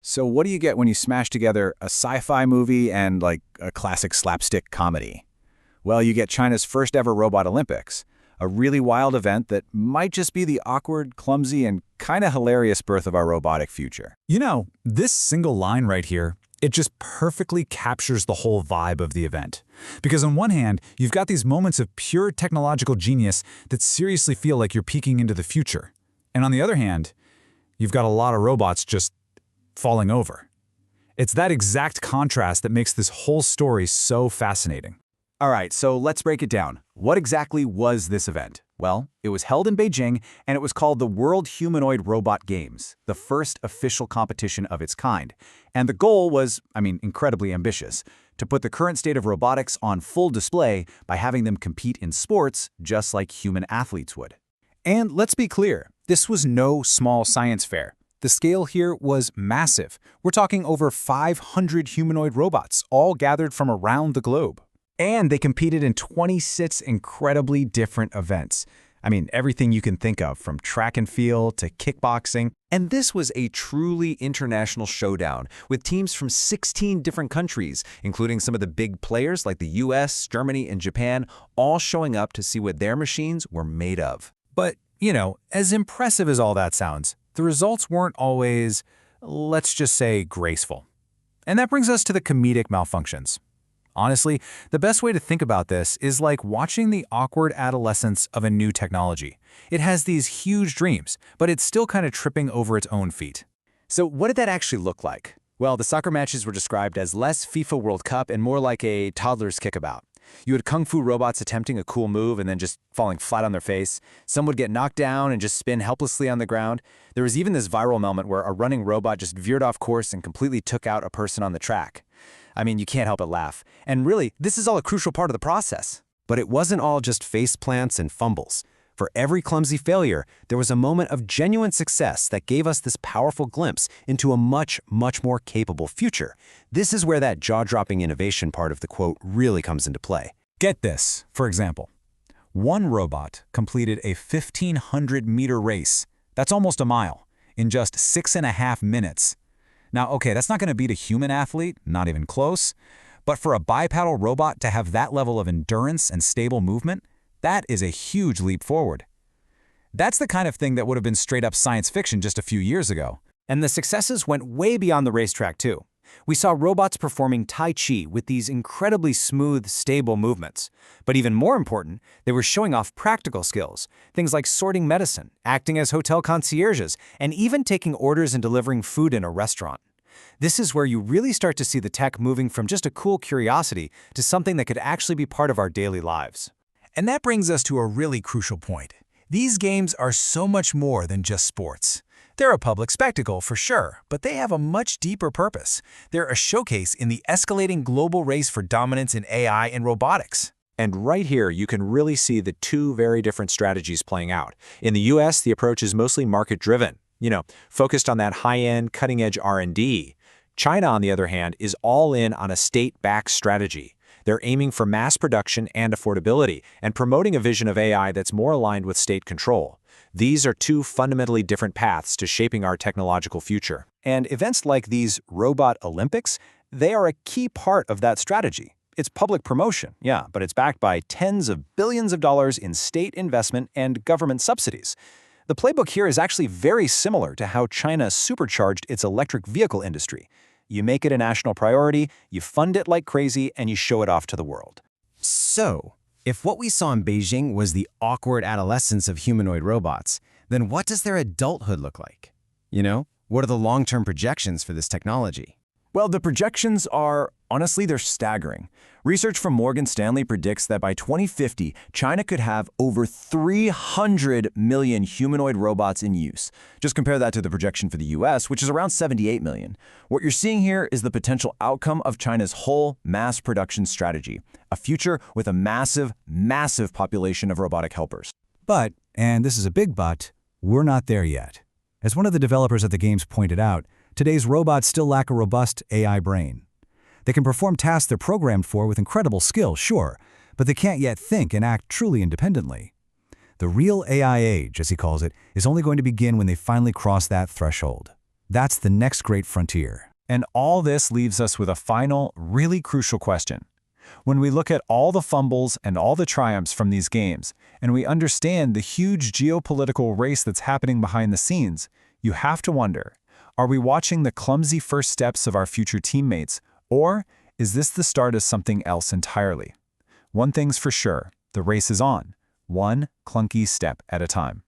So what do you get when you smash together a sci-fi movie and, like, a classic slapstick comedy? Well, you get China's first ever Robot Olympics, a really wild event that might just be the awkward, clumsy, and kind of hilarious birth of our robotic future. This single line right here, it just perfectly captures the whole vibe of the event. Because on one hand, you've got these moments of pure technological genius that seriously feel like you're peeking into the future. And on the other hand, you've got a lot of robots just falling over. It's that exact contrast that makes this whole story so fascinating. All right, so let's break it down. What exactly was this event? Well, it was held in Beijing, and it was called the World Humanoid Robot Games, the first official competition of its kind. And the goal was, incredibly ambitious, to put the current state of robotics on full display by having them compete in sports just like human athletes would. And let's be clear, this was no small science fair. The scale here was massive. We're talking over 500 humanoid robots, all gathered from around the globe. And they competed in 26 incredibly different events. Everything you can think of, from track and field to kickboxing. And this was a truly international showdown, with teams from 16 different countries, including some of the big players like the US, Germany, and Japan, all showing up to see what their machines were made of. But, as impressive as all that sounds, the results weren't always, let's just say, graceful. And that brings us to the comedic malfunctions. Honestly, the best way to think about this is like watching the awkward adolescence of a new technology. It has these huge dreams, but it's still kind of tripping over its own feet. So what did that actually look like? Well, the soccer matches were described as less FIFA World Cup and more like a toddler's kickabout. You had kung fu robots attempting a cool move and then just falling flat on their face. Some would get knocked down and just spin helplessly on the ground. There was even this viral moment where a running robot just veered off course and completely took out a person on the track. You can't help but laugh. And really, this is all a crucial part of the process. But it wasn't all just face plants and fumbles. For every clumsy failure, there was a moment of genuine success that gave us this powerful glimpse into a much, much more capable future. This is where that jaw-dropping innovation part of the quote really comes into play. Get this, for example. One robot completed a 1,500-meter race, that's almost a mile, in just 6.5 minutes. Now, okay, that's not going to beat a human athlete, not even close, but for a bipedal robot to have that level of endurance and stable movement, that is a huge leap forward. That's the kind of thing that would have been straight-up science fiction just a few years ago. And the successes went way beyond the racetrack, too. We saw robots performing Tai Chi with these incredibly smooth, stable movements. But even more important, they were showing off practical skills, things like sorting medicine, acting as hotel concierges, and even taking orders and delivering food in a restaurant. This is where you really start to see the tech moving from just a cool curiosity to something that could actually be part of our daily lives. And that brings us to a really crucial point. These games are so much more than just sports. They're a public spectacle for sure, but they have a much deeper purpose. They're a showcase in the escalating global race for dominance in AI and robotics. And right here, you can really see the two very different strategies playing out. In the US, the approach is mostly market-driven, focused on that high-end, cutting-edge R&D. China, on the other hand, is all in on a state-backed strategy. They're aiming for mass production and affordability, and promoting a vision of AI that's more aligned with state control. These are two fundamentally different paths to shaping our technological future. And events like these Robot Olympics, they are a key part of that strategy. It's public promotion, yeah, but it's backed by tens of billions of dollars in state investment and government subsidies. The playbook here is actually very similar to how China supercharged its electric vehicle industry. You make it a national priority, you fund it like crazy, and you show it off to the world. So, if what we saw in Beijing was the awkward adolescence of humanoid robots, then what does their adulthood look like? What are the long-term projections for this technology? Well, the projections are, honestly, they're staggering. Research from Morgan Stanley predicts that by 2050, China could have over 300 million humanoid robots in use. Just compare that to the projection for the US, which is around 78 million. What you're seeing here is the potential outcome of China's whole mass production strategy, a future with a massive, massive population of robotic helpers. But, and this is a big but, we're not there yet. As one of the developers of the games pointed out, today's robots still lack a robust AI brain. They can perform tasks they're programmed for with incredible skill, sure, but they can't yet think and act truly independently. The real AI age, as he calls it, is only going to begin when they finally cross that threshold. That's the next great frontier. And all this leaves us with a final, really crucial question. When we look at all the fumbles and all the triumphs from these games, and we understand the huge geopolitical race that's happening behind the scenes, you have to wonder, are we watching the clumsy first steps of our future teammates, or is this the start of something else entirely? One thing's for sure, the race is on, one clunky step at a time.